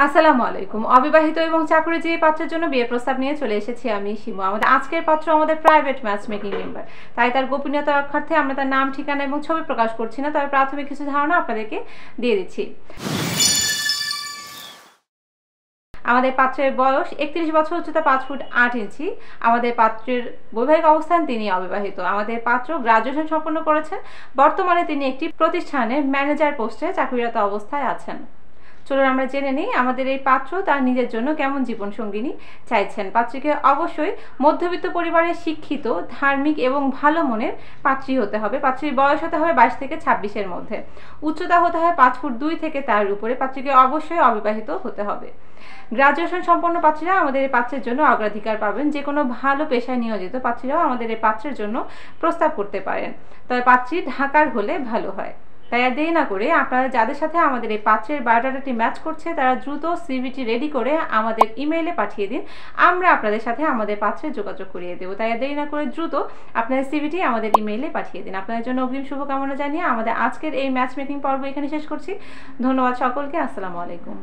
আসসালামু আলাইকুম। অবিবাহিত এবং চাকরিজীবী পাত্রের জন্য বিয়ে প্রস্তাব নিয়ে চলে এসেছি আমি শিমু। আমাদের আজকের পাত্র আমাদের প্রাইভেট ম্যাচ মেকিং মেম্বার, তাই তার গোপনীয়তা রক্ষার্থে আমরা তার নাম, ঠিকানা এবং ছবি প্রকাশ করছি না, তবে প্রাথমিক কিছু ধারণা আপনাদেরকে দিয়ে দিচ্ছি। আমাদের পাত্রের বয়স 31 বছর, উচ্চতা 5 ফুট 8 ইঞ্চি। আমাদের পাত্রের বৈবাহিক অবস্থান তিনি অবিবাহিত। আমাদের পাত্র গ্রাজুয়েশন সম্পন্ন করেছেন। বর্তমানে তিনি একটি প্রতিষ্ঠানের ম্যানেজার পোস্টে চাকরিরত অবস্থায় আছেন। চলুন আমরা জেনে নিই আমাদের এই পাত্র তার নিজের জন্য কেমন জীবনসঙ্গিনী চাইছেন। পাত্রীকে অবশ্যই মধ্যবিত্ত পরিবারের শিক্ষিত, ধার্মিক এবং ভালো মনের পাত্রী হতে হবে। পাত্রীর বয়স হতে হবে 22 থেকে 26-এর মধ্যে। উচ্চতা হতে হবে 5 ফুট 2 থেকে তার উপরে। পাত্রীকে অবশ্যই অবিবাহিত হতে হবে। গ্রাজুয়েশন সম্পন্ন পাত্রীরা আমাদের এই পাত্রের জন্য অগ্রাধিকার পাবেন। যে কোনো ভালো পেশায় নিয়োজিত পাত্রীরাও আমাদের এই পাত্রের জন্য প্রস্তাব করতে পারেন, তবে পাত্রী ঢাকার হলে ভালো হয়। তাই আর দেরি না করে আপনারা যাদের সাথে আমাদের এই পাত্রের বায়োডাটাটি ম্যাচ করছে তারা দ্রুত সিভিটি রেডি করে আমাদের ইমেইলে পাঠিয়ে দিন। আমরা আপনাদের সাথে আমাদের পাত্রে যোগাযোগ করিয়ে দেবো। তাই আর দেরি না করে দ্রুত আপনাদের সিভিটি আমাদের ইমেইলে পাঠিয়ে দিন। আপনাদের জন্য অগ্রিম শুভকামনা জানিয়ে আমাদের আজকের এই ম্যাচ মেকিং পর্ব এখানে শেষ করছি। ধন্যবাদ সকলকে। আসসালামু আলাইকুম।